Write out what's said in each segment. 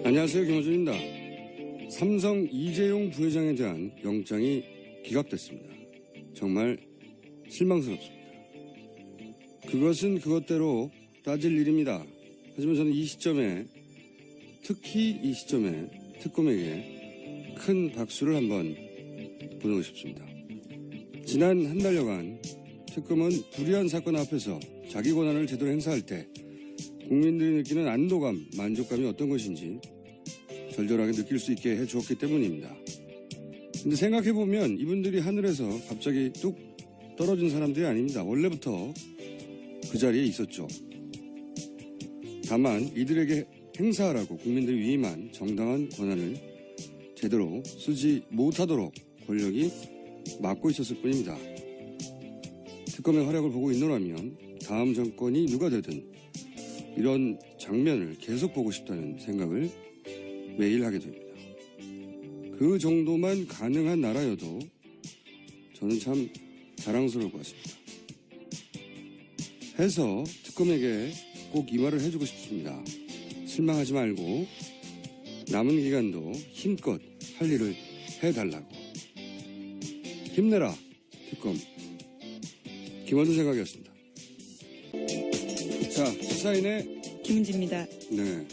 안녕하세요. 김호준입니다. 삼성 이재용 부회장에 대한 영장이 기각됐습니다. 정말 실망스럽습니다. 그것은 그것대로 따질 일입니다. 하지만 저는 이 시점에, 특히 이 시점에 특검에게 큰 박수를 한번 보내고 싶습니다. 지난 한 달여간 특검은 불의한 사건 앞에서 자기 권한을 제대로 행사할 때 국민들이 느끼는 안도감, 만족감이 어떤 것인지 절절하게 느낄 수 있게 해주었기 때문입니다. 근데 생각해보면 이분들이 하늘에서 갑자기 뚝 떨어진 사람들이 아닙니다. 원래부터 그 자리에 있었죠. 다만 이들에게 행사하라고 국민들이 위임한 정당한 권한을 제대로 쓰지 못하도록 권력이 막고 있었을 뿐입니다. 특검의 활약을 보고 있노라면 다음 정권이 누가 되든 이런 장면을 계속 보고 싶다는 생각을 매일 하게 됩니다. 그 정도만 가능한 나라여도 저는 참 자랑스러울 것 같습니다. 해서 특검에게 꼭 이 말을 해주고 싶습니다. 실망하지 말고 남은 기간도 힘껏 할 일을 해달라고. 힘내라 특검. 김원준 생각이었습니다. 자, 시사인의 김은지입니다. 네.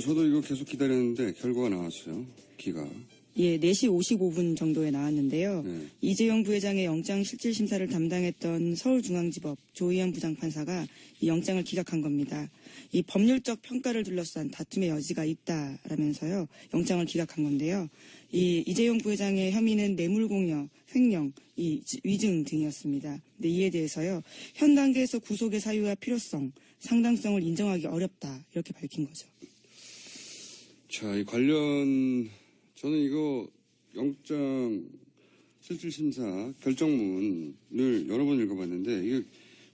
저도 이거 계속 기다렸는데 결과가 나왔어요. 기가. 예, 4시 55분 정도에 나왔는데요. 네. 이재용 부회장의 영장 실질 심사를 담당했던 서울중앙지법 조희연 부장판사가 이 영장을 기각한 겁니다. 이 법률적 평가를 둘러싼 다툼의 여지가 있다라면서요. 영장을 기각한 건데요. 이 이재용 부회장의 혐의는 뇌물공여, 횡령, 위증 등이었습니다. 근데 이에 대해서요. 현 단계에서 구속의 사유와 필요성, 상당성을 인정하기 어렵다. 이렇게 밝힌 거죠. 자, 이 관련 저는 이거 영장 실질심사 결정문을 여러 번 읽어봤는데 이게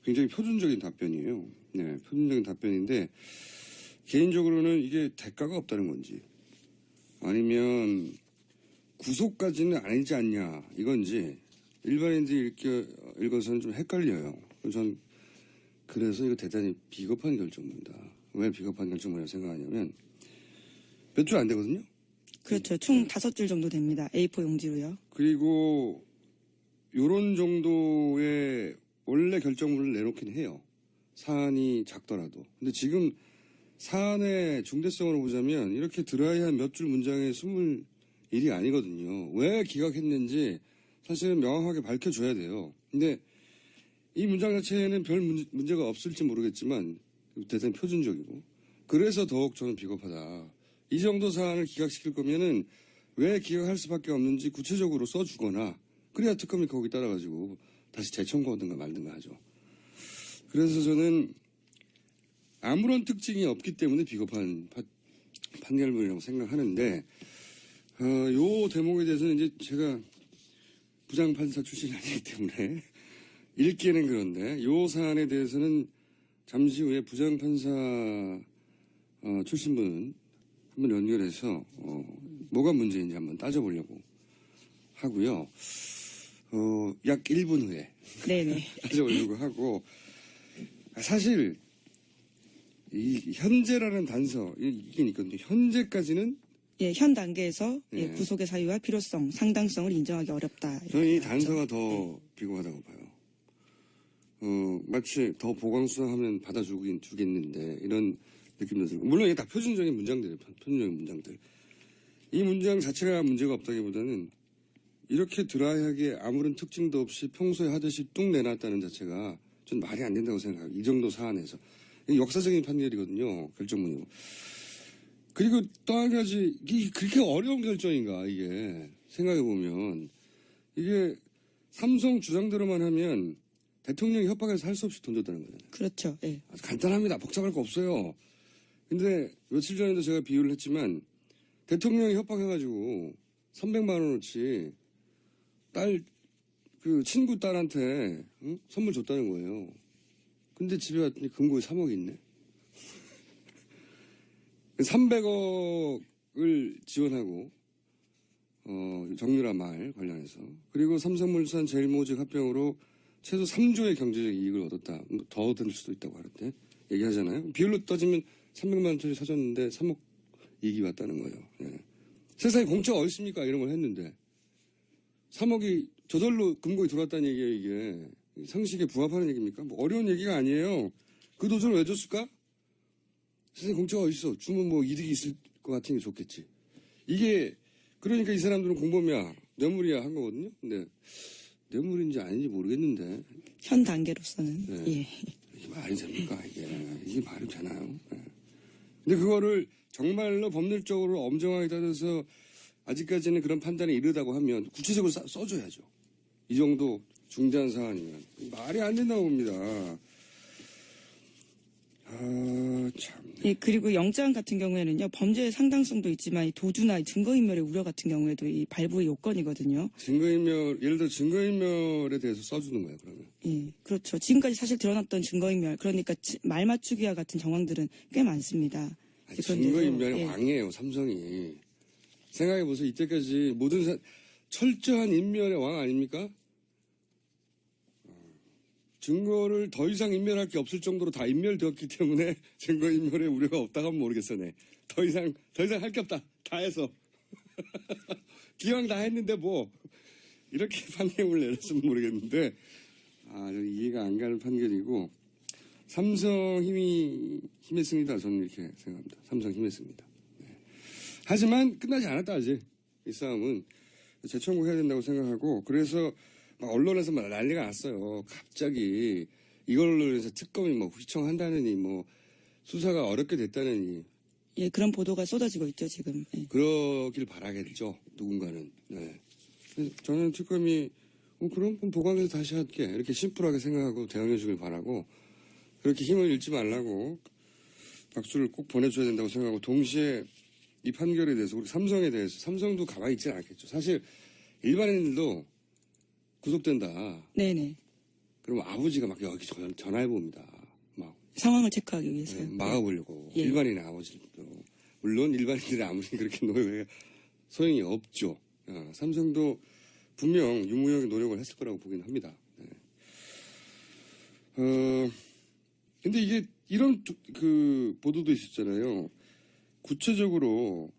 굉장히 표준적인 답변이에요. 네, 표준적인 답변인데 개인적으로는 이게 대가가 없다는 건지 아니면 구속까지는 아니지 않냐 이건지 일반인들이 읽어서는 좀 헷갈려요. 전 그래서 이거 대단히 비겁한 결정문이다. 왜 비겁한 결정문이라고 생각하냐면 몇 줄 안 되거든요. 그렇죠. 총 5줄 정도 됩니다. A4 용지로요. 그리고 요런 정도의 원래 결정문을 내놓긴 해요. 사안이 작더라도. 근데 지금 사안의 중대성으로 보자면 이렇게 드라이한 몇 줄 문장에 숨을 일이 아니거든요. 왜 기각했는지 사실은 명확하게 밝혀줘야 돼요. 근데 이 문장 자체에는 별 문제가 없을지 모르겠지만 대단히 표준적이고 그래서 더욱 저는 비겁하다. 이 정도 사안을 기각시킬 거면은 왜 기각할 수밖에 없는지 구체적으로 써주거나 그래야 특검이 거기 따라가지고 다시 재청구하든가 말든가 하죠. 그래서 저는 아무런 특징이 없기 때문에 비겁한 판결문이라고 생각하는데 요 대목에 대해서는 이제 제가 부장판사 출신이 아니기 때문에 읽기에는 그런데 요 사안에 대해서는 잠시 후에 부장판사 출신분 한번 연결해서 뭐가 문제인지 한번 따져보려고 하고요. 약 1분 후에 네네. 따져보려고 하고 사실 이 현재라는 단서 이게 있거든요. 현재까지는 예, 현 단계에서 예. 구속의 사유와 필요성, 상당성을 인정하기 어렵다. 저는 이 단서가 더 비겁하다고 봐요. 마치 더 보강수사하면 받아주긴 주겠는데 이런 느낌도 들고 물론 이게 다 표준적인 문장들이에요. 표준적인 문장들. 이 문장 자체가 문제가 없다기보다는 이렇게 드라이하게 아무런 특징도 없이 평소에 하듯이 뚝 내놨다는 자체가 전 말이 안 된다고 생각해요. 이 정도 사안에서. 이게 역사적인 판결이거든요. 결정문이고. 그리고 또 한 가지 이게 그렇게 어려운 결정인가 이게 생각해보면 이게 삼성 주장대로만 하면 대통령이 협박해서 할 수 없이 던졌다는 거잖아요. 그렇죠. 예. 아주 간단합니다. 복잡할 거 없어요. 근데 며칠 전에도 제가 비유를 했지만 대통령이 협박해가지고 300만 원어치 친구 딸한테 선물 줬다는 거예요. 근데 집에 왔더니 금고에 3억이 있네. 300억을 지원하고 정유라 말 관련해서 그리고 삼성물산 제일모직 합병으로 최소 3조의 경제적 이익을 얻었다. 더 얻을 수도 있다고 하는데 얘기하잖아요. 비율로 따지면 300만 원짜리 사줬는데 3억 이익이 왔다는 거예요. 예. 세상에 공짜가 어디 있습니까? 이런 걸 했는데 3억이 저절로 금고에 들어왔다는 얘기예요. 이게 상식에 부합하는 얘기입니까? 뭐 어려운 얘기가 아니에요. 그 돈을 왜 줬을까? 세상에 공짜가 어디 있어? 주면 뭐 이득이 있을 것 같은 게 좋겠지. 이게 그러니까 이 사람들은 공범이야, 뇌물이야 한 거거든요. 근데 뇌물인지 아닌지 모르겠는데 현 단계로서는. 네. 예. 이게 말이 됩니까? 이게 말이 되나요? 네. 근데 그거를 정말로 법률적으로 엄정하게 따져서 아직까지는 그런 판단이 이르다고 하면 구체적으로 써줘야죠. 이 정도 중대한 사안이면 말이 안 된다고 봅니다. 아, 참. 예, 그리고 영장 같은 경우에는요, 범죄의 상당성도 있지만 이 도주나 이 증거인멸의 우려 같은 경우에도 이 발부의 요건이거든요. 증거인멸, 예를 들어 증거인멸에 대해서 써주는 거예요, 그러면. 예, 그렇죠. 지금까지 사실 드러났던 증거인멸, 그러니까 말 맞추기와 같은 정황들은 꽤 많습니다. 아니, 그런데도, 증거인멸의 예. 왕이에요, 삼성이. 생각해보세요. 이때까지 모든 철저한 인멸의 왕 아닙니까? 증거를 더 이상 인멸할 게 없을 정도로 다 인멸되었기 때문에 증거인멸의 우려가 없다고 하면 모르겠어네. 더 이상 할 게 없다. 다 해서. 기왕 다 했는데 뭐. 이렇게 판결을 내렸으면 모르겠는데, 이해가 안 가는 판결이고, 삼성 힘이 힘했습니다. 저는 이렇게 생각합니다. 삼성 힘했습니다. 네. 하지만 끝나지 않았다, 아직. 이 싸움은. 재청구해야 된다고 생각하고, 그래서 막 언론에서 막 난리가 났어요. 갑자기 이걸로 해서 특검이 뭐 휘청한다느니, 뭐 수사가 어렵게 됐다느니. 예, 그런 보도가 쏟아지고 있죠, 지금. 예. 그러길 바라겠죠, 누군가는. 네. 저는 특검이, 그럼 보강해서 다시 할게. 이렇게 심플하게 생각하고 대응해 주길 바라고, 그렇게 힘을 잃지 말라고 박수를 꼭 보내줘야 된다고 생각하고, 동시에 이 판결에 대해서, 우리 삼성에 대해서, 삼성도 가만히 있지는 않겠죠. 사실 일반인들도 구속된다. 네네. 그럼 아버지가 막 여기 전화해 봅니다. 막 상황을 체크하기 위해서. 네, 막아보려고. 예. 일반인의 아버지도. 물론 일반인들이 아무리 그렇게 노력해 소용이 없죠. 삼성도 분명 유무역의 노력을 했을 거라고 보긴 합니다. 네. 근데 이게 이런 그 보도도 있었잖아요. 구체적으로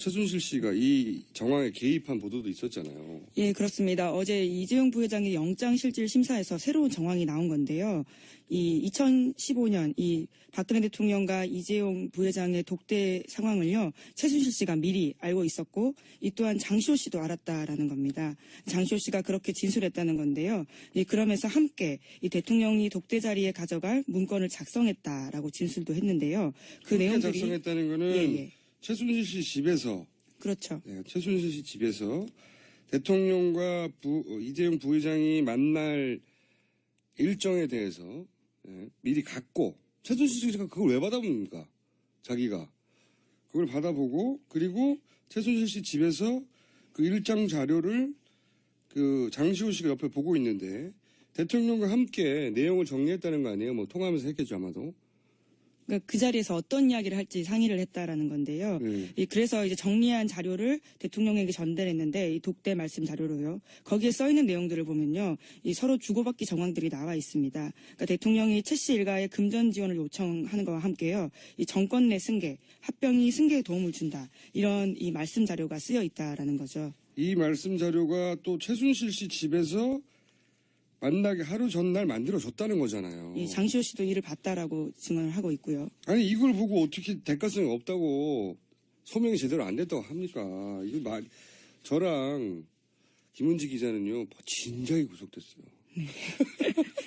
최순실 씨가 이 정황에 개입한 보도도 있었잖아요. 예, 그렇습니다. 어제 이재용 부회장의 영장실질심사에서 새로운 정황이 나온 건데요. 이 2015년 이 박근혜 대통령과 이재용 부회장의 독대 상황을요, 최순실 씨가 미리 알고 있었고, 이 또한 장시호 씨도 알았다라는 겁니다. 장시호 씨가 그렇게 진술했다는 건데요. 그러면서 함께 이 대통령이 독대 자리에 가져갈 문건을 작성했다라고 진술도 했는데요. 그 내용들이 작성했다는 거는 예. 최순실 씨 집에서, 그렇죠. 네, 최순실 씨 집에서 대통령과 이재용 부회장이 만날 일정에 대해서 미리 갖고, 최순실 씨가 그걸 왜 받아봅니까? 자기가 그걸 받아보고, 그리고 최순실 씨 집에서 그 일정 자료를 그 장시호 씨가 옆에 보고 있는데 대통령과 함께 내용을 정리했다는 거 아니에요? 뭐 통화하면서 했겠죠, 아마도. 그러니까 그 자리에서 어떤 이야기를 할지 상의를 했다라는 건데요. 그래서 이제 정리한 자료를 대통령에게 전달했는데, 이 독대 말씀 자료로요. 거기에 써 있는 내용들을 보면요, 이 서로 주고받기 정황들이 나와 있습니다. 그러니까 대통령이 최 씨 일가의 금전 지원을 요청하는 것과 함께요, 이 정권 내 승계, 합병이 승계에 도움을 준다, 이런 이 말씀 자료가 쓰여 있다라는 거죠. 이 말씀 자료가 또 최순실 씨 집에서 만나게 하루 전날 만들어줬다는 거잖아요. 이 장시호 씨도 이를 봤다라고 증언을 하고 있고요. 아니, 이걸 보고 어떻게 대가성이 없다고 소명이 제대로 안 됐다고 합니까? 이거 저랑 김은지 기자는요, 진작에 구속됐어요. 네.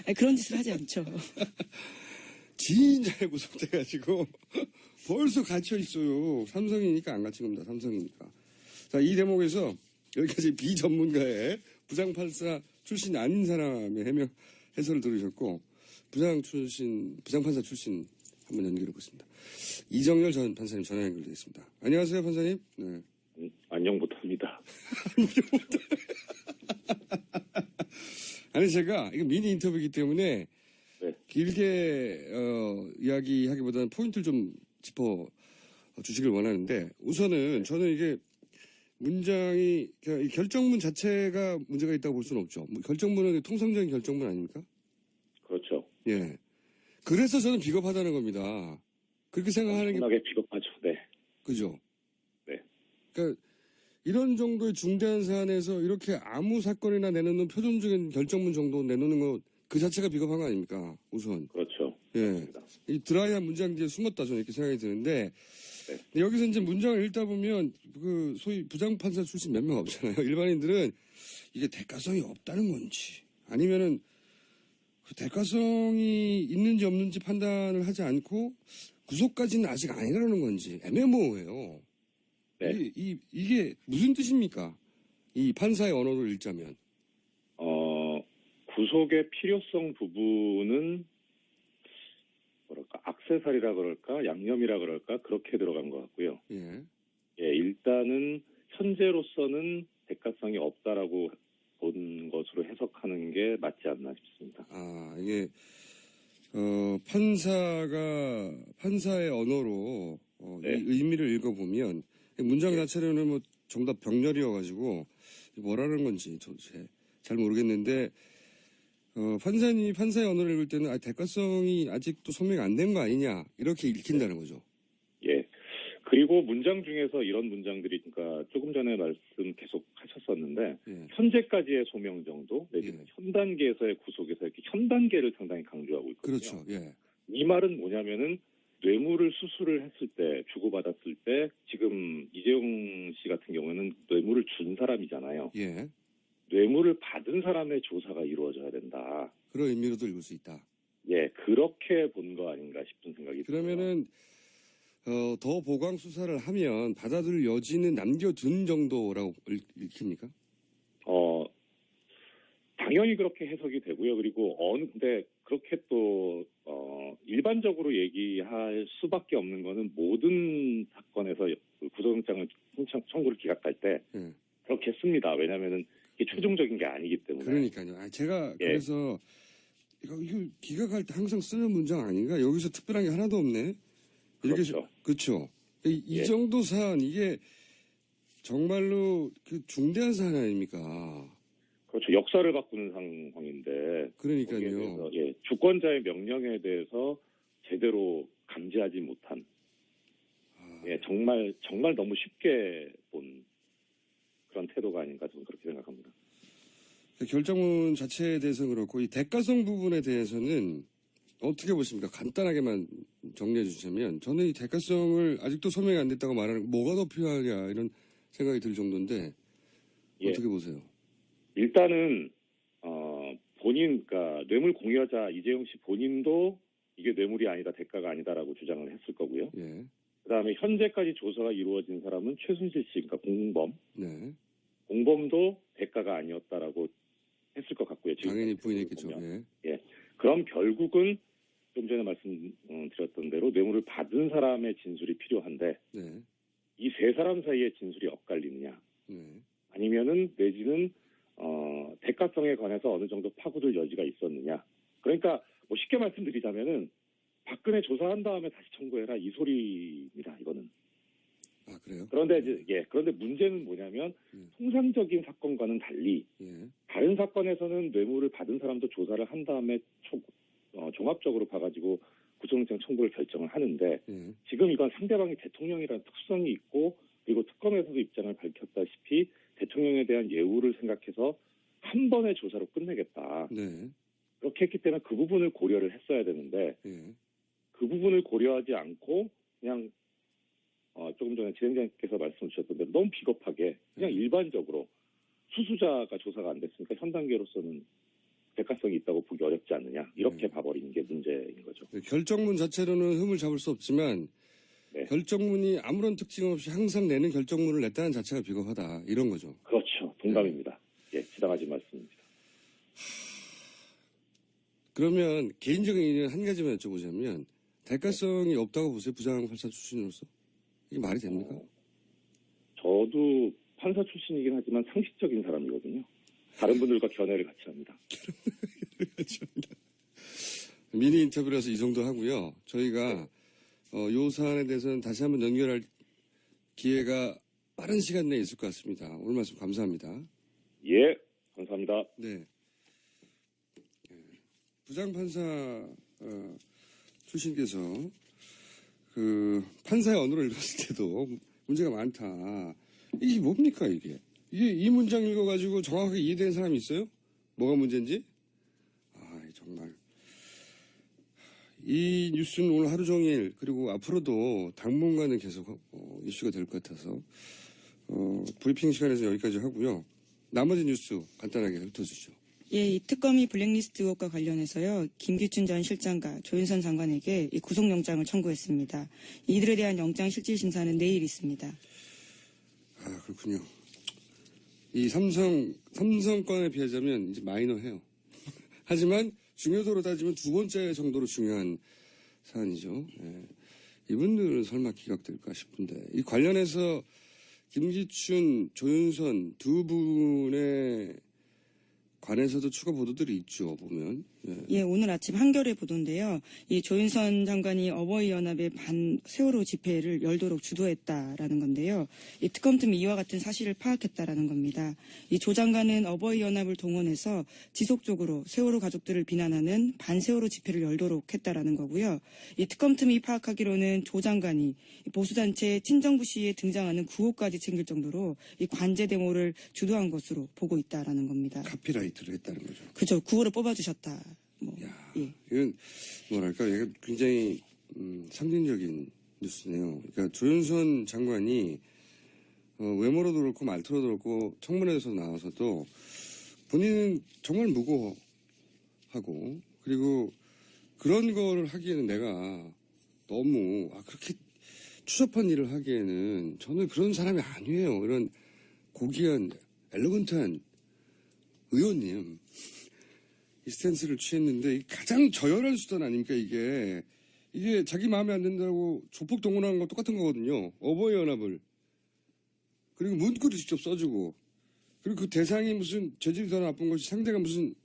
아니, 그런 짓을 하지 않죠. 진작에 구속돼가지고 벌써 갇혀 있어요. 삼성이니까 안 갇힌 겁니다. 삼성이니까. 자, 이 대목에서 여기까지 비전문가의 부장판사 출신이 아닌 사람의 해설을 들으셨고, 부장판사 출신 한번 연결해 보겠습니다. 이정열 전 판사님 전화 연결되어 있습니다. 안녕하세요, 판사님. 네. 안녕 못합니다. 아니, 제가 이거 미니 인터뷰이기 때문에 네. 길게 이야기하기보다는 포인트를 좀 짚어 주시길 원하는데, 우선은 저는 이게 문장이, 이 결정문 자체가 문제가 있다고 볼 수는 없죠. 결정문은 통상적인 결정문 아닙니까? 그렇죠. 예. 그래서 저는 비겁하다는 겁니다. 그렇게 생각하는 게, 엄청나게 비겁하죠. 네. 그죠? 그러니까 이런 정도의 중대한 사안에서 이렇게 아무 사건이나 내놓는 표준적인 결정문 정도 내놓는 것 그 자체가 비겁한 거 아닙니까? 우선. 그렇죠. 예. 맞습니다. 이 드라이한 문장 뒤에 숨었다 저는 이렇게 생각이 드는데 네. 근데 여기서 이제 문장을 읽다 보면 그 소위 부장판사 출신 몇 명 없잖아요. 일반인들은 이게 대가성이 없다는 건지 아니면은 그 대가성이 있는지 없는지 판단을 하지 않고 구속까지는 아직 아니라는 건지 애매모호해요. 네. 이게 무슨 뜻입니까? 이 판사의 언어를 읽자면. 구속의 필요성 부분은 뭐랄까 액세서리라 그럴까 양념이라 그럴까 그렇게 들어간 것 같고요. 예. 예, 일단은 현재로서는 대가성이 없다라고 본 것으로 해석하는 게 맞지 않나 싶습니다. 아, 이게, 판사의 언어로, 네. 이 의미를 읽어보면, 문장 자체로는 뭐, 정답 병렬이어가지고, 뭐라는 건지 도대체 잘 모르겠는데, 판사의 언어를 읽을 때는, 대가성이 아직도 소명이 안 된 거 아니냐, 이렇게 읽힌다는 거죠. 예. 그리고 문장 중에서 이런 문장들이 그러니까 조금 전에 말씀 계속 하셨었는데 예. 현재까지의 소명 정도 내지는 예. 현 단계에서의 구속에서 이렇게 현 단계를 상당히 강조하고 있거든요. 그렇죠. 예. 이 말은 뭐냐면은 뇌물을 수수를 했을 때 주고받았을 때 지금 이재용 씨 같은 경우에는 뇌물을 준 사람이잖아요. 예. 뇌물을 받은 사람의 조사가 이루어져야 된다. 그런 의미로도 읽을 수 있다. 예, 그렇게 본 거 아닌가 싶은 생각이 들어요. 그러면은, 더 보강 수사를 하면 받아들일 여지는 남겨둔 정도라고 읽힙니까? 당연히 그렇게 해석이 되고요. 그리고 근데 그렇게 또 일반적으로 얘기할 수밖에 없는 거는 모든 사건에서 구속영장을 청구를 기각할 때 예. 그렇게 씁니다. 왜냐하면은 이게 최종적인 게 아니기 때문에. 그러니까요. 제가 예. 그래서 이거 기각할 때 항상 쓰는 문장 아닌가? 여기서 특별한 게 하나도 없네. 이렇게 그렇죠. 그렇죠. 이 예. 정도 사안 이게 정말로 그 중대한 사안 아닙니까? 그렇죠. 역사를 바꾸는 상황인데. 거기에 그러니까요. 대해서, 예, 주권자의 명령에 대해서 제대로 감지하지 못한. 아, 예, 정말 너무 쉽게 본 그런 태도가 아닌가 저는 그렇게 생각합니다. 그 결정문 자체에 대해서는 그렇고 이 대가성 부분에 대해서는 어떻게 보십니까? 간단하게만 정리해 주시면 저는 이 대가성을 아직도 소명이 안 됐다고 말하는 뭐가 더 필요하냐 이런 생각이 들 정도인데 예. 어떻게 보세요? 일단은 그러니까 뇌물 공여자 이재용 씨 본인도 이게 뇌물이 아니다, 대가가 아니다라고 주장을 했을 거고요. 예. 그다음에 현재까지 조사가 이루어진 사람은 최순실 씨, 그러니까 공범. 네. 공범도 대가가 아니었다라고 했을 것 같고요. 당연히 부인했겠죠. 예. 그럼 결국은 좀 전에 말씀드렸던 대로 뇌물을 받은 사람의 진술이 필요한데 네. 이 세 사람 사이의 진술이 엇갈리느냐 네. 아니면은 내지는 대가성에 관해서 어느 정도 파고들 여지가 있었느냐. 그러니까 뭐 쉽게 말씀드리자면은 박근혜 조사한 다음에 다시 청구해라 이 소리입니다. 이거는. 아 그래요? 그런데 문제는 뭐냐면 통상적인 사건과는 달리 예. 다른 사건에서는 뇌물을 받은 사람도 조사를 한 다음에 종합적으로 봐가지고 구속영장 청구를 결정을 하는데 예. 지금 이건 상대방이 대통령이라는 특성이 있고 그리고 특검에서도 입장을 밝혔다시피 대통령에 대한 예우를 생각해서 한 번의 조사로 끝내겠다. 네. 그렇게 했기 때문에 그 부분을 고려를 했어야 되는데 예. 그 부분을 고려하지 않고 그냥 조금 전에 진행자님께서 말씀 주셨던 대로 너무 비겁하게 그냥 일반적으로 수수자가 조사가 안 됐으니까 현 단계로서는 대가성이 있다고 보기 어렵지 않느냐 이렇게 봐버리는 게 문제인 거죠. 결정문 자체로는 흠을 잡을 수 없지만 네. 결정문이 아무런 특징 없이 항상 내는 결정문을 냈다는 자체가 비겁하다 이런 거죠. 그렇죠. 동감입니다. 예, 지당하신 말씀입니다. 그러면 개인적인 의견 한 가지만 여쭤보자면 대가성이 없다고 보세요? 부장판사 출신으로서? 이게 말이 됩니까? 저도 판사 출신이긴 하지만 상식적인 사람이거든요. 다른 분들과 견해를 같이 합니다. 미니 인터뷰라서 이 정도 하고요. 저희가 요 사안에 대해서는 다시 한번 연결할 기회가 빠른 시간 내에 있을 것 같습니다. 오늘 말씀 감사합니다. 예, 감사합니다. 네. 부장판사 출신께서 그 판사의 언어를 읽었을 때도 문제가 많다. 이게 뭡니까 이게? 이게 이 문장 읽어가지고 정확하게 이해되는 사람이 있어요? 뭐가 문제인지? 아 정말 이 뉴스는 오늘 하루 종일 그리고 앞으로도 당분간은 계속 이슈가 될 것 같아서 브리핑 시간에서 여기까지 하고요. 나머지 뉴스 간단하게 훑어주시죠. 예, 이 특검이 블랙리스트 의혹과 관련해서요, 김기춘 전 실장과 조윤선 장관에게 이 구속영장을 청구했습니다. 이들에 대한 영장실질심사는 내일 있습니다. 아, 그렇군요. 이 삼성건에 비하자면 이제 마이너해요. 하지만 중요도로 따지면 두 번째 정도로 중요한 사안이죠. 예. 이분들은 설마 기각될까 싶은데, 이 관련해서 김기춘, 조윤선 두 분에 관해서도 추가 보도들이 있죠, 보면. 예, 오늘 아침 한겨레 보도인데요. 이 조윤선 장관이 어버이연합의 세월호 집회를 열도록 주도했다라는 건데요. 이 특검팀이 이와 같은 사실을 파악했다라는 겁니다. 이 조 장관은 어버이연합을 동원해서 지속적으로 세월호 가족들을 비난하는 반세월호 집회를 열도록 했다라는 거고요. 이 특검팀이 파악하기로는 조 장관이 보수단체 친정부 시위에 등장하는 구호까지 챙길 정도로 이 관제 데모를 주도한 것으로 보고 있다라는 겁니다. 카피라이트를 했다는 거죠. 그죠. 구호를 뽑아주셨다. 야, 예. 이건 뭐랄까, 이게 굉장히 상징적인 뉴스네요. 그러니까 조윤선 장관이 외모로도 그렇고 말투로도 그렇고 청문회에서 나와서도 본인은 정말 무고하고 그리고 그런 거를 하기에는 내가 너무 그렇게 추잡한 일을 하기에는 저는 그런 사람이 아니에요. 이런 고귀한 엘레건트한 의원님 이 스탠스를 취했는데 이게 가장 저열한 수단 아닙니까 이게 자기 마음에 안 든다고 조폭 동원하는 거 똑같은 거거든요. 어버이연합을 그리고 문구를 직접 써주고 그리고 그 대상이 무슨 죄질이 더 나쁜 것이 상대가 무슨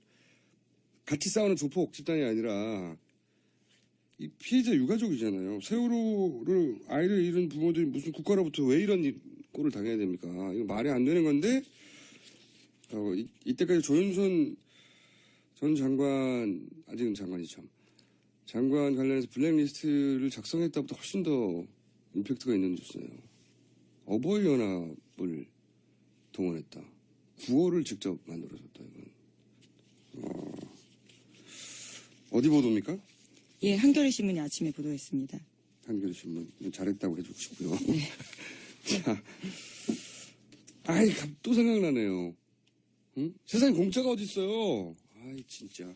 같이 싸우는 조폭 집단이 아니라 이 피해자 유가족이잖아요. 세월호를 아이를 잃은 부모들이 무슨 국가로부터 왜 이런 꼴을 당해야 됩니까? 이거 말이 안 되는 건데 이때까지 조윤선 전 장관, 아직은 장관이죠. 장관 관련해서 블랙리스트를 작성했다보다 훨씬 더 임팩트가 있는 뉴스네요. 어버이연합을 동원했다. 구호를 직접 만들어줬다, 이건. 어디 보도입니까? 예, 한겨레신문이 아침에 보도했습니다. 한겨레신문. 잘했다고 해주고 싶고요. 네. 자, 또 생각나네요. 응? 세상에 공짜가 어딨어요. 아이 진짜.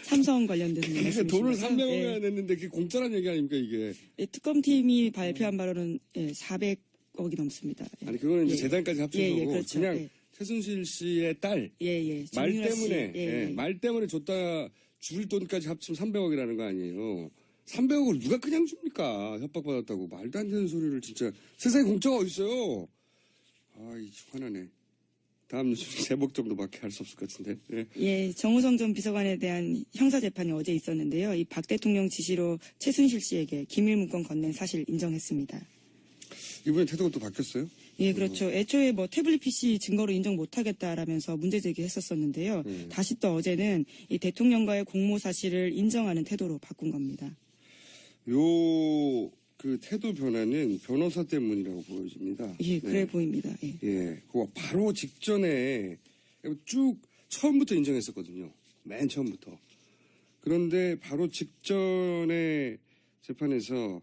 삼성 관련돼서 그러니까 돈을 말씀이십니까? 300억이나 냈는데 그게 공짜란 얘기 아닙니까 이게. 예, 특검팀이 발표한 바로는 400억이 넘습니다. 예. 아니 그거는 이제 예. 재단까지 합쳐서 예, 그렇죠. 그냥 예. 최순실 씨의 딸 말 정유라 씨. 때문에 말 때문에 줬다 줄 돈까지 합치면 300억이라는 거 아니에요. 300억을 누가 그냥 줍니까? 협박받았다고 말도 안 되는 소리를 진짜. 세상에 공짜가 어딨어요. 아이 화나네. 다음 뉴스는 제목 정도밖에 할 수 없을 것 같은데. 예. 예, 정우성 전 비서관에 대한 형사재판이 어제 있었는데요. 이 박 대통령 지시로 최순실 씨에게 기밀 문건 건넨 사실 인정했습니다. 이번에 태도가 또 바뀌었어요? 예, 그렇죠. 애초에 태블릿 PC 증거로 인정 못하겠다라면서 문제 제기했었었는데요. 다시 또 어제는 이 대통령과의 공모 사실을 인정하는 태도로 바꾼 겁니다. 그 태도 변화는 변호사 때문이라고 보여집니다. 예, 그래 보입니다. 예. 예, 그거 바로 직전에 쭉 처음부터 인정했었거든요. 맨 처음부터. 그런데 바로 직전에 재판에서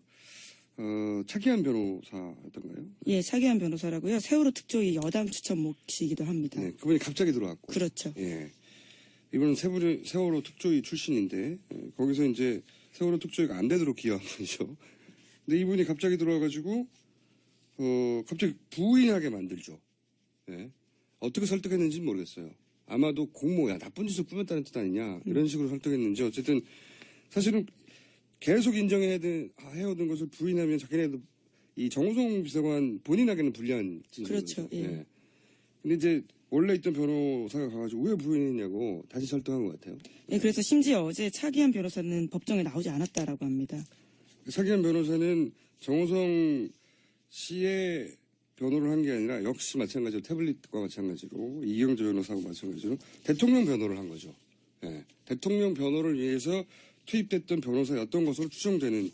차기한 변호사였던가요? 예, 차기한 변호사라고요. 세월호 특조위 여당 추천 몫이기도 합니다. 네, 그분이 갑자기 들어왔고. 그렇죠. 예. 이분은 세월호 특조위 출신인데 거기서 이제 세월호 특조위가 안 되도록 기여한 분이죠. 근데 이분이 갑자기 들어와가지고 갑자기 부인하게 만들죠. 예. 어떻게 설득했는지는 모르겠어요. 아마도 공모야 나쁜 짓을 꾸몄다는 뜻 아니냐 이런 식으로 설득했는지 어쨌든 사실은 계속 인정해오던 것을 부인하면 자기네도 이 정우성 비서관 본인에게는 불리한 그렇죠. 거죠. 예. 근데 이제 원래 있던 변호사가 가가지고 왜 부인했냐고 다시 설득한 것 같아요. 예, 그래서 심지어 어제 차기한 변호사는 법정에 나오지 않았다라고 합니다. 차기한 변호사는 정우성 씨의 변호를 한 게 아니라 역시 마찬가지로 태블릿과 마찬가지로 이경재 변호사하고 마찬가지로 대통령 변호를 한 거죠. 예. 대통령 변호를 위해서 투입됐던 변호사였던 것으로 추정되는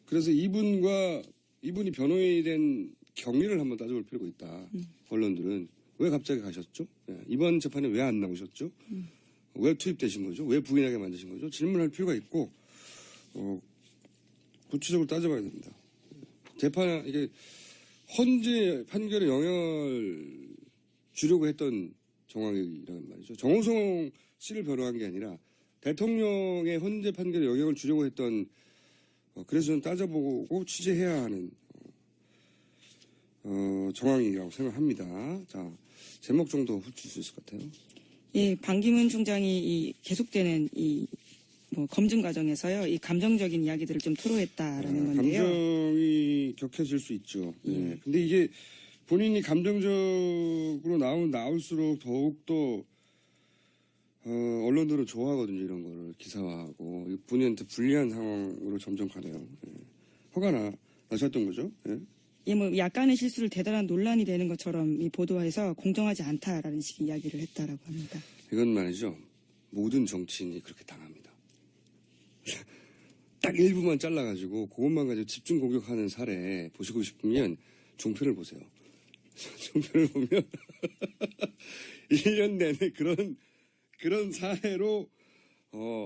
그래서 이분과 이분이 변호인이 된 경위를 한번 따져볼 필요가 있다. 언론들은 왜 갑자기 가셨죠? 예, 이번 재판에 왜 안 나오셨죠? 왜 투입되신 거죠? 왜 부인하게 만드신 거죠? 질문할 필요가 있고 구체적으로 따져봐야 됩니다. 재판 이게 헌재 판결에 영향을 주려고 했던 정황이란 말이죠. 정호성 씨를 변호한 게 아니라 대통령의 헌재 판결에 영향을 주려고 했던 그래서 좀 따져보고 취재해야 하는 정황이라고 생각합니다. 자, 제목 정도 훑을 수 있을 것 같아요. 예, 반기문 총장이 이 계속되는 이 검증 과정에서요, 이 감정적인 이야기들을 좀 토로했다라는 건데요. 감정이 격해질 수 있죠. 예. 근데 이게 본인이 감정적으로 나올수록 더욱더 언론들은 좋아하거든요. 이런 거를 기사화하고 본인한테 불리한 상황으로 점점 가네요. 예. 화가 나셨던 거죠. 예. 예, 뭐 약간의 실수를 대단한 논란이 되는 것처럼 이 보도해서 공정하지 않다라는 식의 이야기를 했다라고 합니다. 이건 말이죠. 모든 정치인이 그렇게 당합니다. 딱 일부만 잘라가지고 그것만 가지고 집중 공격하는 사례 보시고 싶으면 종편을 보세요. 종편을 보면 1년 내내 그런 사례로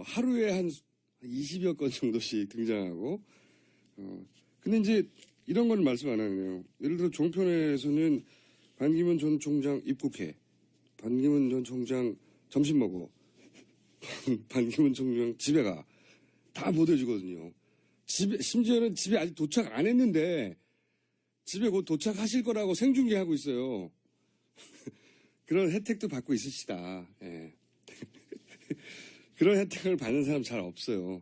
하루에 한 20여 건 정도씩 등장하고 근데 이제 이런 건 말씀 안 하네요. 예를 들어 종편에서는 반기문 전 총장 입국해, 반기문 전 총장 점심 먹어, 반기문 총장 집에 가. 다 보도해주거든요. 심지어는 집에 아직 도착 안 했는데 집에 곧 도착하실 거라고 생중계하고 있어요. 그런 혜택도 받고 있으시다. 예. 그런 혜택을 받는 사람 잘 없어요.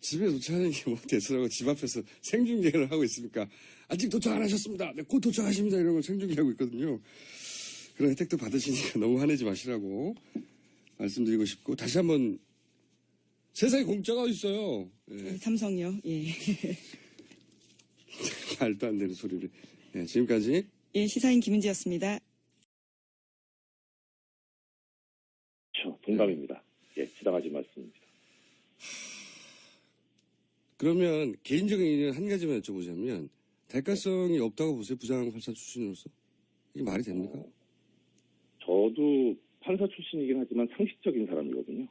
집에 도착하는 게 뭐 대수라고 집 앞에서 생중계를 하고 있으니까 아직 도착 안 하셨습니다. 네, 곧 도착하십니다. 이런 걸 생중계하고 있거든요. 그런 혜택도 받으시니까 너무 화내지 마시라고 말씀드리고 싶고 다시 한번 세상에 공짜가 어디 있어요. 예. 삼성이요. 예. 말도 안 되는 소리를. 예, 지금까지 예, 시사인 김은지였습니다. 그렇죠. 동감입니다. 예, 지당하지 말씀입니다. 그러면 개인적인 의견 한 가지만 여쭤보자면 대가성이 없다고 보세요? 부장판사 출신으로서 이게 말이 됩니까? 저도 판사 출신이긴 하지만 상식적인 사람이거든요.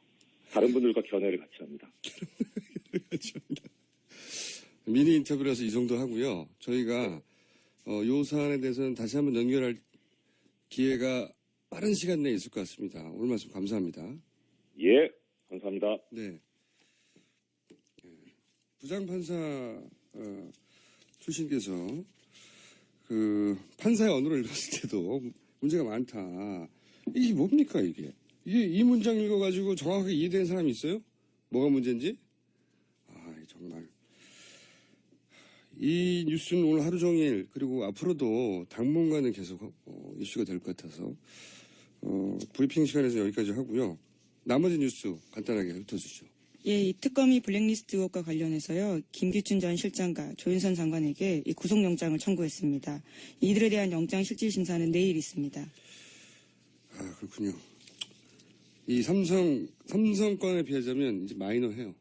다른 분들과 견해를 같이 합니다. 미니 인터뷰라서 이 정도 하고요. 저희가 요 사안에 대해서는 다시 한번 연결할 기회가 빠른 시간 내에 있을 것 같습니다. 오늘 말씀 감사합니다. 예, 감사합니다. 네. 부장판사 출신께서 그 판사의 언어를 읽었을 때도 문제가 많다. 이게 뭡니까 이게? 이 문장 읽어가지고 정확하게 이해되는 사람이 있어요? 뭐가 문제인지? 정말 이 뉴스는 오늘 하루 종일 그리고 앞으로도 당분간은 계속 이슈가 될 것 같아서 브리핑 시간에서 여기까지 하고요. 나머지 뉴스 간단하게 훑어주시죠. 예, 이 특검이 블랙리스트 의혹과 관련해서요, 김기춘 전 실장과 조윤선 장관에게 이 구속영장을 청구했습니다. 이들에 대한 영장실질심사는 내일 있습니다. 그렇군요. 이 삼성권에 비하자면 이제 마이너해요.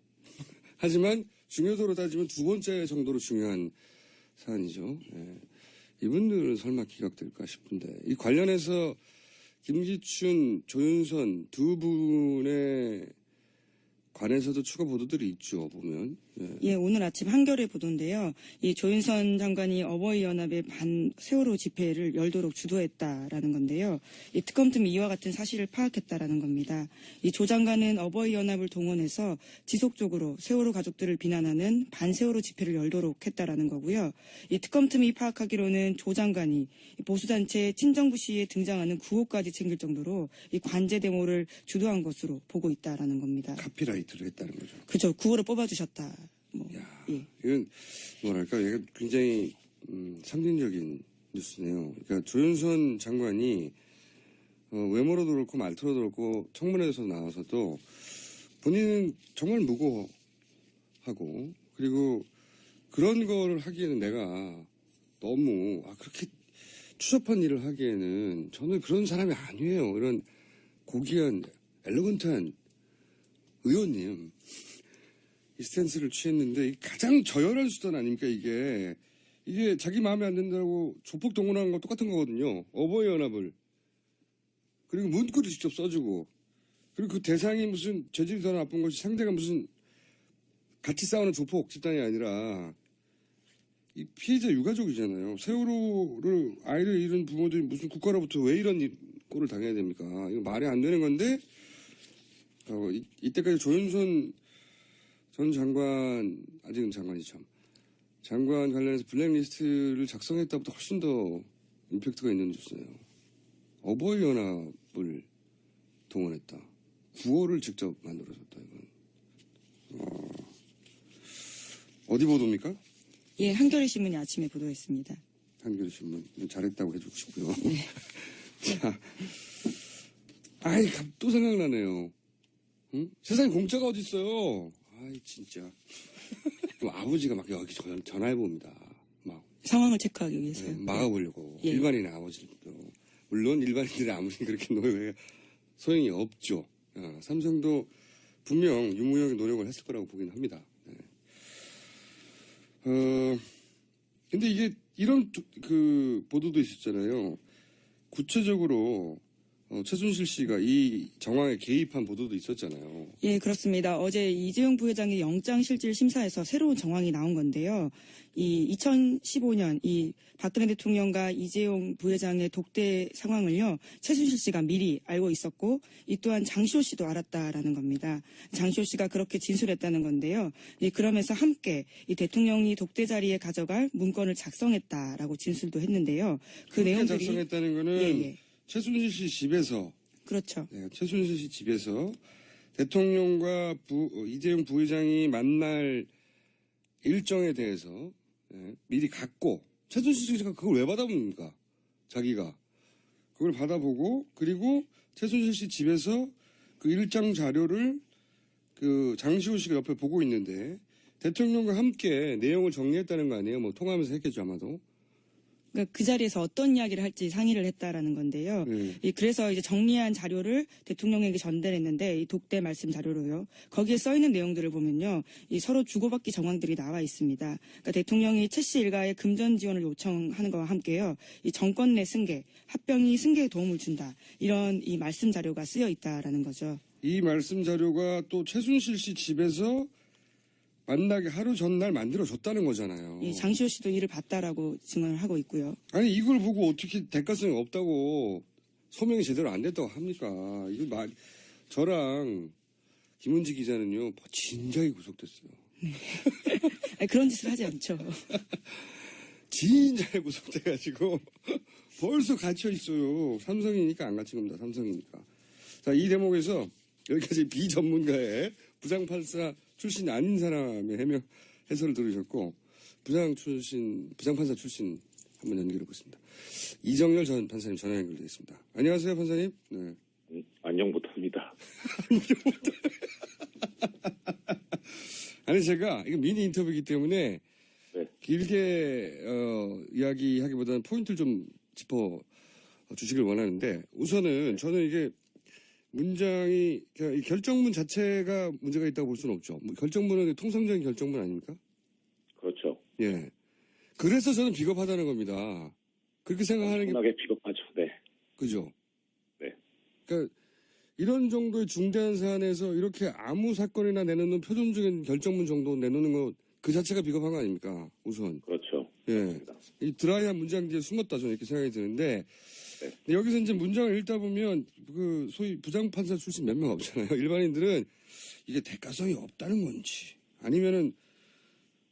하지만 중요도로 따지면 두 번째 정도로 중요한 사안이죠. 예. 이분들은 설마 기각될까 싶은데 이 관련해서 김기춘, 조윤선 두 분의 관해서도 추가 보도들이 있죠, 보면. 예, 오늘 아침 한겨레 보도인데요. 이 조윤선 장관이 어버이연합의 세월호 집회를 열도록 주도했다라는 건데요. 이 특검팀이 이와 같은 사실을 파악했다라는 겁니다. 이 조 장관은 어버이연합을 동원해서 지속적으로 세월호 가족들을 비난하는 반세월호 집회를 열도록 했다라는 거고요. 이 특검팀이 파악하기로는 조 장관이 보수단체 친정부 시위에 등장하는 구호까지 챙길 정도로 이 관제 데모를 주도한 것으로 보고 있다라는 겁니다. 카피라이트를 했다는 거죠. 그죠. 구호를 뽑아주셨다. 예. 이건 뭐랄까, 얘가 굉장히 상징적인 뉴스네요. 그러니까 조윤선 장관이 외모로도 그렇고 말투로도 그렇고 청문회에서 나와서도 본인은 정말 무고하고 그리고 그런 거를 하기에는 내가 너무 그렇게 추접한 일을 하기에는 저는 그런 사람이 아니에요. 이런 고귀한 엘러건트한 의원님 이 스탠스를 취했는데 가장 저열한 수단 아닙니까 이게. 이게 자기 마음에 안 든다고 조폭 동원하는 거 똑같은 거거든요. 어버이연합을. 그리고 문구를 직접 써주고. 그리고 그 대상이 무슨 죄질이 더 나쁜 것이 상대가 무슨 같이 싸우는 조폭 집단이 아니라 이 피해자 유가족이잖아요. 세월호를 아이를 잃은 부모들이 무슨 국가로부터 왜 이런 꼴을 당해야 됩니까? 이거 말이 안 되는 건데 이때까지 조윤선 전 장관, 아직은 장관이 참, 장관 관련해서 블랙리스트를 작성했다보다 훨씬 더 임팩트가 있는 뉴스예요. 어버이연합을 동원했다. 구호를 직접 만들어줬다, 이건. 어디 보도입니까? 예, 한겨레 신문이 아침에 보도했습니다. 한겨레 신문. 잘했다고 해주고 싶고요. 네. 자, 아이, 또 생각나네요. 응? 세상에 공짜가 어딨어요. 아이, 진짜. 아버지가 막 여기 전화해봅니다. 막. 상황을 체크하기 위해서요. 네, 막아보려고. 예. 일반인의 아버지도. 물론 일반인들이 아무리 그렇게 노력해 소용이 없죠. 삼성도 분명 유무역의 노력을 했을 거라고 보긴 합니다. 네. 근데 이게 이런 그 보도도 있었잖아요. 구체적으로 최순실 씨가 이 정황에 개입한 보도도 있었잖아요. 예, 그렇습니다. 어제 이재용 부회장의 영장실질심사에서 새로운 정황이 나온 건데요. 이 2015년 이 박근혜 대통령과 이재용 부회장의 독대 상황을요, 최순실 씨가 미리 알고 있었고, 이 또한 장시호 씨도 알았다라는 겁니다. 장시호 씨가 그렇게 진술했다는 건데요. 그러면서 함께 이 대통령이 독대 자리에 가져갈 문건을 작성했다라고 진술도 했는데요. 그 내용들이 작성했다는 거는 예. 최순실 씨 집에서 그렇죠. 네, 최순실 씨 집에서 대통령과 이재용 부회장이 만날 일정에 대해서 미리 갖고 최순실 씨가 그걸 왜 받아봅니까? 자기가 그걸 받아보고 그리고 최순실 씨 집에서 그 일정 자료를 그 장시호 씨가 옆에 보고 있는데 대통령과 함께 내용을 정리했다는 거 아니에요? 뭐 통화하면서 했겠죠 아마도. 그러니까 그 자리에서 어떤 이야기를 할지 상의를 했다라는 건데요. 그래서 이제 정리한 자료를 대통령에게 전달했는데 이 독대 말씀 자료로요. 거기에 써 있는 내용들을 보면요, 이 서로 주고받기 정황들이 나와 있습니다. 그러니까 대통령이 최 씨 일가의 금전 지원을 요청하는 것과 함께요, 이 정권 내 승계, 합병이 승계에 도움을 준다 이런 이 말씀 자료가 쓰여 있다라는 거죠. 이 말씀 자료가 또 최순실 씨 집에서 만나게 하루 전날 만들어줬다는 거잖아요. 이 장시호 씨도 이를 봤다라고 증언을 하고 있고요. 아니 이걸 보고 어떻게 대가성이 없다고 소명이 제대로 안 됐다고 합니까? 이거 저랑 김은지 기자는요 진작에 구속됐어요. 아니, 그런 짓을 하지 않죠. 진작에 구속돼가지고 벌써 갇혀 있어요. 삼성이니까 안 갇힌 겁니다. 삼성이니까. 자, 이 대목에서 여기까지 비전문가의 부장판사 출신이 아닌 사람의 해설을 들으셨고 부장판사 출신 한번 연결해 보겠습니다. 이정열 전 판사님 전화 연결되어 있습니다. 안녕하세요, 판사님. 네. 안녕 못합니다. 아니 제가 이거 미니 인터뷰이기 때문에 네. 길게 이야기하기보다는 포인트를 좀 짚어 주시길 원하는데 우선은 저는 이게 문장이 이 결정문 자체가 문제가 있다고 볼 수는 없죠. 결정문은 통상적인 결정문 아닙니까? 그렇죠. 예. 그래서 저는 비겁하다는 겁니다. 그렇게 생각하는 게 엄청나게 비겁하죠. 네. 그죠? 네. 그러니까 이런 정도의 중대한 사안에서 이렇게 아무 사건이나 내놓는 표준적인 결정문 정도 내놓는 것 그 자체가 비겁한 거 아닙니까? 우선. 그렇죠. 예. 맞습니다. 이 드라이한 문장 뒤에 숨었다 저는 이렇게 생각이 드는데 네. 근데 여기서 이제 문장을 읽다 보면 그 소위 부장판사 출신 몇 명 없잖아요. 일반인들은 이게 대가성이 없다는 건지 아니면은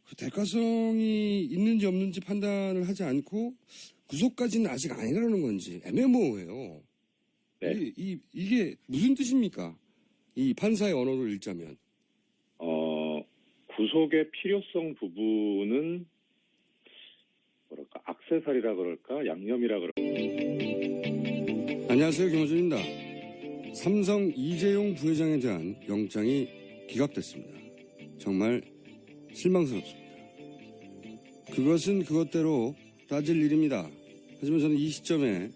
그 대가성이 있는지 없는지 판단을 하지 않고 구속까지는 아직 아니라는 건지 애매모호해요. 네. 이게 무슨 뜻입니까? 이 판사의 언어를 읽자면. 구속의 필요성 부분은 뭐랄까 액세서리라 그럴까 양념이라 그럴까. 안녕하세요, 김호준입니다. 삼성 이재용 부회장에 대한 영장이 기각됐습니다. 정말 실망스럽습니다. 그것은 그것대로 따질 일입니다. 하지만 저는 이 시점에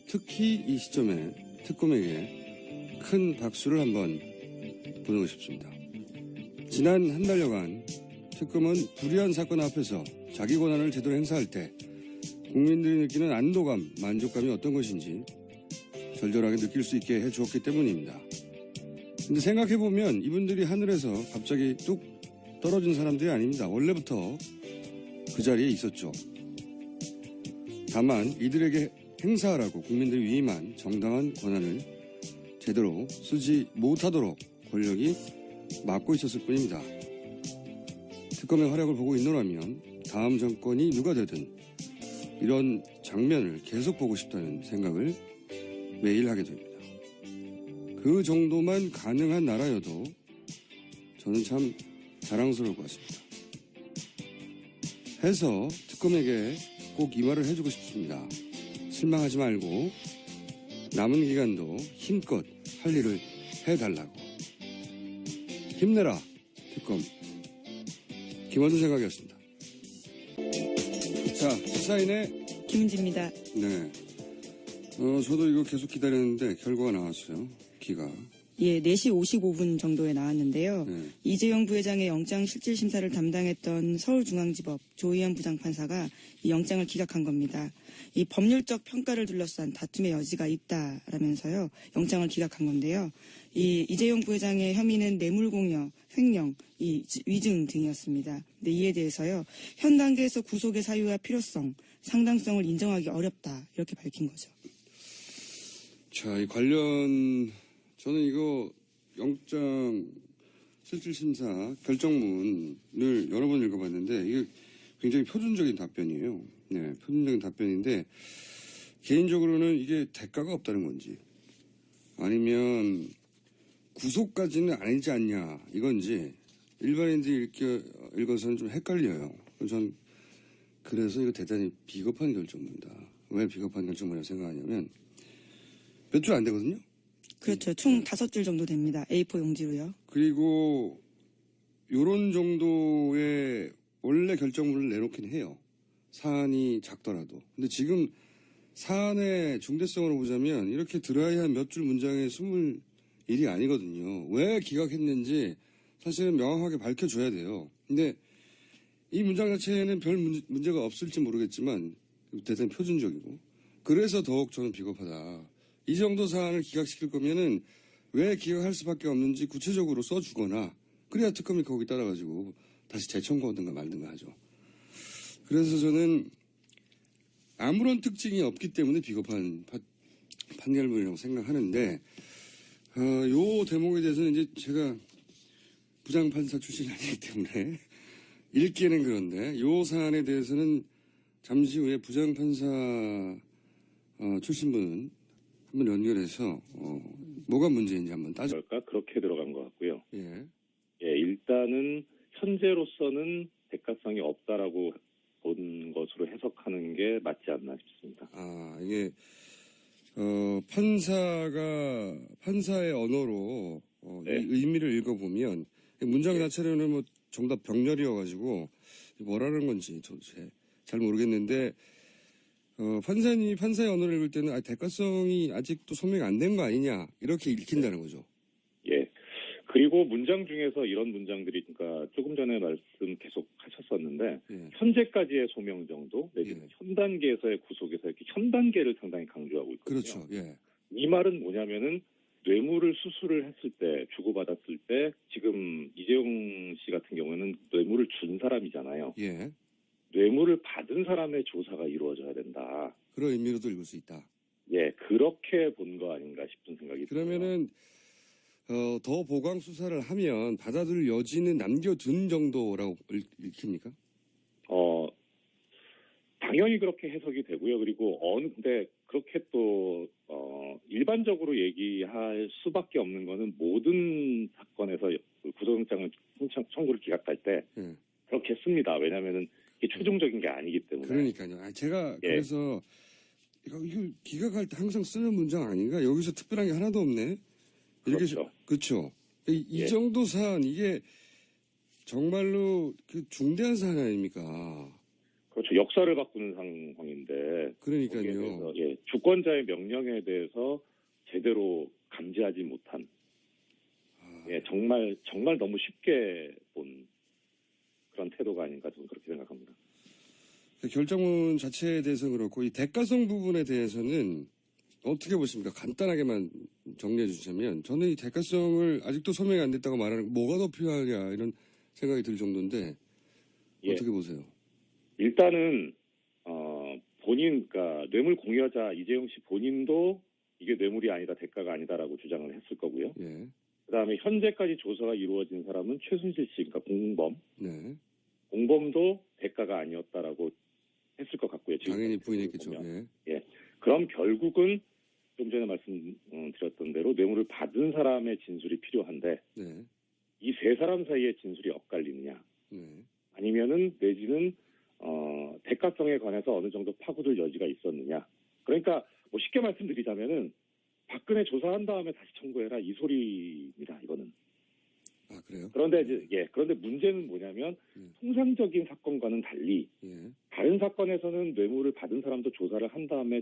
특히 이 시점에 특검에게 큰 박수를 한번 보내고 싶습니다. 지난 한 달여간 특검은 불의한 사건 앞에서 자기 권한을 제대로 행사할 때 국민들이 느끼는 안도감, 만족감이 어떤 것인지 절절하게 느낄 수 있게 해주었기 때문입니다. 근데 생각해보면 이분들이 하늘에서 갑자기 뚝 떨어진 사람들이 아닙니다. 원래부터 그 자리에 있었죠. 다만 이들에게 행사하라고 국민들이 위임한 정당한 권한을 제대로 쓰지 못하도록 권력이 막고 있었을 뿐입니다. 특검의 활약을 보고 있노라면 다음 정권이 누가 되든 이런 장면을 계속 보고 싶다는 생각을 매일 하게 됩니다. 그 정도만 가능한 나라여도 저는 참 자랑스러울 것 같습니다. 해서 특검에게 꼭 이 말을 해주고 싶습니다. 실망하지 말고 남은 기간도 힘껏 할 일을 해달라고. 힘내라 특검. 김원준 생각이었습니다. 자, 시사인의 김은지입니다. 네. 저도 이거 계속 기다렸는데 결과가 나왔어요. 기가. 예, 4시 55분 정도에 나왔는데요. 네. 이재용 부회장의 영장실질심사를 담당했던 서울중앙지법 조희연 부장판사가 이 영장을 기각한 겁니다. 이 법률적 평가를 둘러싼 다툼의 여지가 있다라면서요. 영장을 기각한 건데요. 이 이재용 부회장의 혐의는 뇌물공여, 횡령, 위증 등이었습니다. 근데 이에 대해서요. 현 단계에서 구속의 사유와 필요성, 상당성을 인정하기 어렵다. 이렇게 밝힌 거죠. 자, 이 관련 저는 이거 영장 실질심사 결정문을 여러 번 읽어봤는데 이게 굉장히 표준적인 답변이에요. 네, 표준적인 답변인데 개인적으로는 이게 대가가 없다는 건지 아니면 구속까지는 아니지 않냐 이건지 일반인들이 읽어서는 좀 헷갈려요. 전 그래서 이거 대단히 비겁한 결정문이다. 왜 비겁한 결정문이라고 생각하냐면 몇 줄 안 되거든요. 그렇죠. 총 5줄 정도 됩니다. A4 용지로요. 그리고 요런 정도의 원래 결정문을 내놓긴 해요. 사안이 작더라도. 근데 지금 사안의 중대성으로 보자면 이렇게 드라이한 몇 줄 문장에 숨을 일이 아니거든요. 왜 기각했는지 사실은 명확하게 밝혀줘야 돼요. 근데 이 문장 자체에는 별 문제가 없을지 모르겠지만 대단히 표준적이고 그래서 더욱 저는 비겁하다. 이 정도 사안을 기각시킬 거면은 왜 기각할 수밖에 없는지 구체적으로 써주거나 그래야 특검이 거기 따라가지고 다시 재청구하든가 말든가 하죠. 그래서 저는 아무런 특징이 없기 때문에 비겁한 판결문이라고 생각하는데 요 대목에 대해서는 이제 제가 부장판사 출신이 아니기 때문에 읽기에는 그런데 요 사안에 대해서는 잠시 후에 부장판사 출신분은 한번 연결해서 뭐가 문제인지 한번 따져. 그렇게 들어간 것 같고요. 예. 예, 일단은 현재로서는 대가성이 없다라고 본 것으로 해석하는 게 맞지 않나 싶습니다. 아 이게 판사의 언어로 네. 이 의미를 읽어보면 문장 자체로는 뭐 정답 병렬이어가지고 뭐라는 건지 도대체 잘 모르겠는데. 판사의 언어를 읽을 때는 대가성이 아직도 소명이 안 된 거 아니냐 이렇게 읽힌다는 거죠. 예. 그리고 문장 중에서 이런 문장들이 그러니까 조금 전에 말씀 계속 하셨었는데 예. 현재까지의 소명 정도 내지는 예. 현 단계에서의 구속에서 이렇게 현 단계를 상당히 강조하고 있거든요. 그렇죠. 예. 이 말은 뭐냐면은 뇌물을 수수를 했을 때 주고받았을 때 지금 이재용 씨 같은 경우에는 뇌물을 준 사람이잖아요. 예. 뇌물을 받은 사람의 조사가 이루어져야 된다. 그런 의미로도 읽을 수 있다. 예, 그렇게 본 거 아닌가 싶은 생각이 들어요. 그러면은 더 보강 수사를 하면 받아들일 여지는 남겨둔 정도라고 읽힙니까? 당연히 그렇게 해석이 되고요. 그리고 근데 그렇게 또 일반적으로 얘기할 수밖에 없는 거는 모든 사건에서 구속영장을 청구를 기각할 때 예. 그렇게 씁니다. 왜냐하면은 이게 최종적인 게 아니기 때문에. 그러니까요. 제가 예. 그래서 이거 기각할 때 항상 쓰는 문장 아닌가? 여기서 특별한 게 하나도 없네. 이렇게 그렇죠. 이 예. 정도 사안 이게 정말로 그 중대한 사안 아닙니까? 그렇죠. 역사를 바꾸는 상황인데. 그러니까요. 거기에 대해서, 예, 주권자의 명령에 대해서 제대로 감지하지 못한. 예, 정말 너무 쉽게 본 그런 태도가 아닌가 저는 그렇게 생각합니다. 결정문 자체에 대해서는 그렇고 이 대가성 부분에 대해서는 어떻게 보십니까? 간단하게만 정리해 주시자면 저는 이 대가성을 아직도 소명이 안 됐다고 말하는 뭐가 더 필요하냐 이런 생각이 들 정도인데 예. 어떻게 보세요? 일단은 그러니까 뇌물 공여자 이재용 씨 본인도 이게 뇌물이 아니다, 대가가 아니다라고 주장을 했을 거고요. 예. 그다음에 현재까지 조사가 이루어진 사람은 최순실 씨, 그러니까 공범, 네. 공범도 대가가 아니었다라고 했을 것 같고요. 당연히 부인했겠죠. 예. 그럼 결국은 좀 전에 말씀드렸던 대로 뇌물을 받은 사람의 진술이 필요한데 네. 이 세 사람 사이의 진술이 엇갈리느냐, 네. 아니면은 내지는 대가성에 관해서 어느 정도 파고들 여지가 있었느냐. 그러니까 뭐 쉽게 말씀드리자면은 박근혜 조사한 다음에 다시 청구해라 이 소리입니다. 이거는. 아 그래요? 그런데 문제는 뭐냐면 통상적인 사건과는 달리 예. 다른 사건에서는 뇌물을 받은 사람도 조사를 한 다음에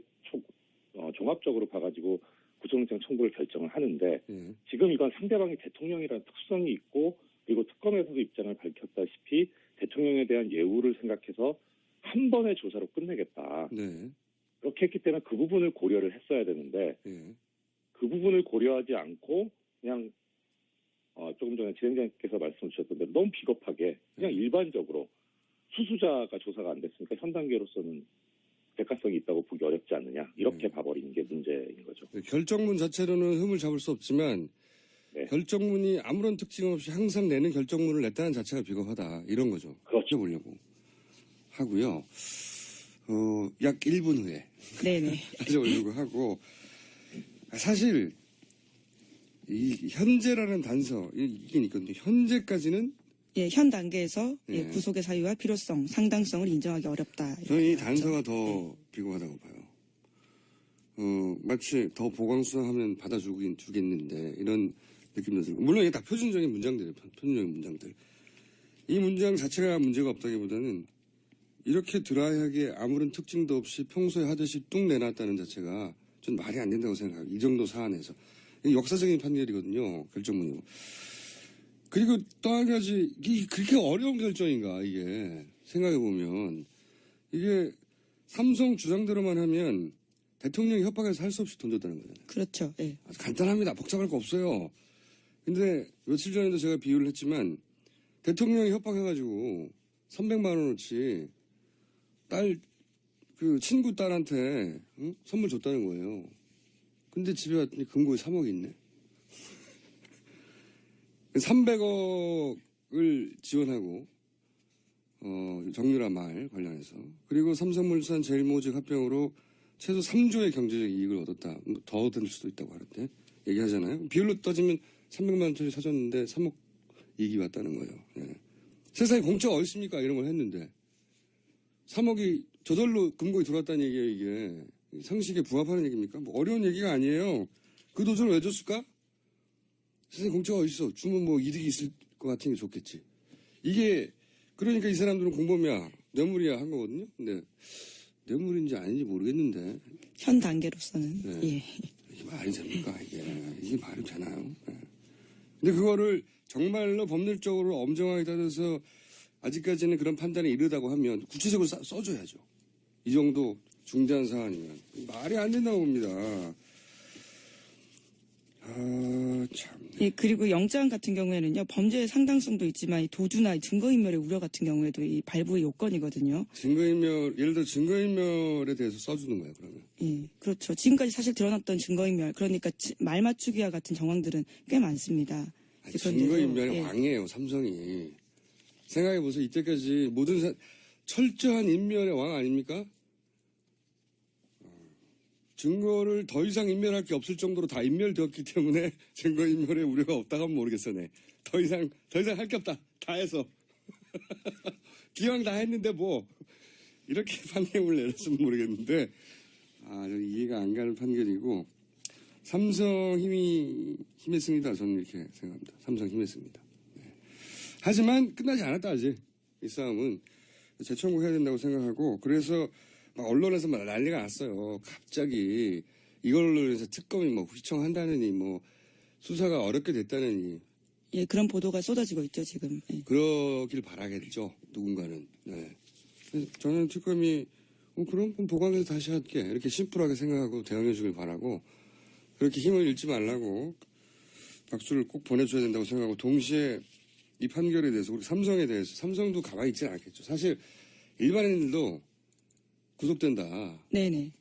종합적으로 봐가지고 구속영장 청구를 결정을 하는데 예. 지금 이건 상대방이 대통령이라는 특수성이 있고 그리고 특검에서도 입장을 밝혔다시피 대통령에 대한 예우를 생각해서 한 번의 조사로 끝내겠다. 네. 그렇게 했기 때문에 그 부분을 고려를 했어야 되는데 예. 그 부분을 고려하지 않고 그냥 조금 전에 진행자께서 말씀 주셨던 대로 너무 비겁하게 그냥 일반적으로 수수자가 조사가 안 됐으니까 현 단계로서는 대가성이 있다고 보기 어렵지 않느냐 이렇게 봐버리는 게 문제인 거죠. 결정문 자체로는 흠을 잡을 수 없지만 네. 결정문이 아무런 특징 없이 항상 내는 결정문을 냈다는 자체가 비겁하다 이런 거죠. 그렇죠. 보려고 하고요. 약 1분 후에 네네. 가져오려고 하고 사실 이 현재라는 단서 이게 있거든요. 현재까지는 예, 현 단계에서 예. 구속의 사유와 필요성, 상당성을 인정하기 어렵다. 저는 이 이렇게 단서가 나왔죠. 더 비겁하다고 봐요. 마치 더 보강수사하면 주겠는데 이런 느낌도 들고 물론 이게 다 표준적인 문장들이에요. 표준적인 문장들. 이 문장 자체가 문제가 없다기보다는 이렇게 드라이하게 아무런 특징도 없이 평소에 하듯이 뚝 내놨다는 자체가 전 말이 안 된다고 생각해요. 이 정도 사안에서. 이게 역사적인 판결이거든요. 결정문이고. 그리고 또 한 가지, 이게 그렇게 어려운 결정인가, 이게. 생각해보면. 이게 삼성 주장대로만 하면 대통령이 협박해서 할 수 없이 돈 줬다는 거잖아요. 그렇죠. 예. 아주 간단합니다. 복잡할 거 없어요. 근데 며칠 전에도 제가 비유를 했지만 대통령이 협박해가지고 300만 원어치 친구 딸한테 선물 줬다는 거예요. 근데 집에 왔더니 금고에 3억이 있네. 300억을 지원하고 정유라 말 관련해서 그리고 삼성물산 제일모직 합병으로 최소 3조의 경제적 이익을 얻었다. 더 얻을 수도 있다고 하는데 얘기하잖아요. 비율로 따지면 300만 원짜리 사줬는데 3억 이익이 왔다는 거예요. 예. 세상에 공짜가 어디 있습니까? 이런 걸 했는데 3억이 저절로 금고에 들어왔다는 얘기예요. 이게 상식에 부합하는 얘기입니까? 뭐 어려운 얘기가 아니에요. 그 돈을 왜 줬을까? 세상에 공짜가 어디 있어? 주면 뭐 이득이 있을 것 같은 게 좋겠지. 이게 그러니까 이 사람들은 공범이야, 뇌물이야 한 거거든요. 근데 뇌물인지 아닌지 모르겠는데 현 단계로서는 네. 예. 이게 말이 됩니까? 이게 말이 되나요? 네. 근데 그거를 정말로 법률적으로 엄정하게 따져서 아직까지는 그런 판단에 이르다고 하면 구체적으로 써줘야죠. 이 정도 중대한 사안이면 말이 안 된다고 봅니다. 참. 예, 그리고 영장 같은 경우에는요, 범죄의 상당성도 있지만 이 도주나 이 증거인멸의 우려 같은 경우에도 이 발부의 요건이거든요. 예를 들어 증거인멸에 대해서 써주는 거예요, 그러면. 예, 그렇죠. 지금까지 사실 드러났던 증거인멸, 그러니까 말 맞추기와 같은 정황들은 꽤 많습니다. 증거인멸의 예. 왕이에요, 삼성이. 생각해보세요. 이때까지 모든 철저한 인멸의 왕 아닙니까? 증거를 더 이상 인멸할 게 없을 정도로 다 인멸되었기 때문에 증거인멸의 우려가 없다고 하면 모르겠어네. 더 이상 할 게 없다. 다 해서. 기왕 다 했는데 뭐 이렇게 판결을 내렸으면 모르겠는데 좀 이해가 안 가는 판결이고 삼성 힘이 힘했습니다. 저는 이렇게 생각합니다. 삼성 힘했습니다. 네. 하지만 끝나지 않았다 아직. 이 싸움은 재청구해야 된다고 생각하고 그래서 막 언론에서 막 난리가 났어요. 갑자기 이걸로 해서 특검이 뭐 휘청한다느니 뭐 수사가 어렵게 됐다느니 예, 그런 보도가 쏟아지고 있죠, 지금. 예. 그러길 바라겠죠, 누군가는. 네. 그래서 저는 특검이 그럼 보강해서 다시 할게 이렇게 심플하게 생각하고 대응해 주길 바라고, 그렇게 힘을 잃지 말라고 박수를 꼭 보내줘야 된다고 생각하고, 동시에 이 판결에 대해서 우리 삼성에 대해서, 삼성도 가만히 있지는 않겠죠. 사실 일반인들도 구속된다, 네네.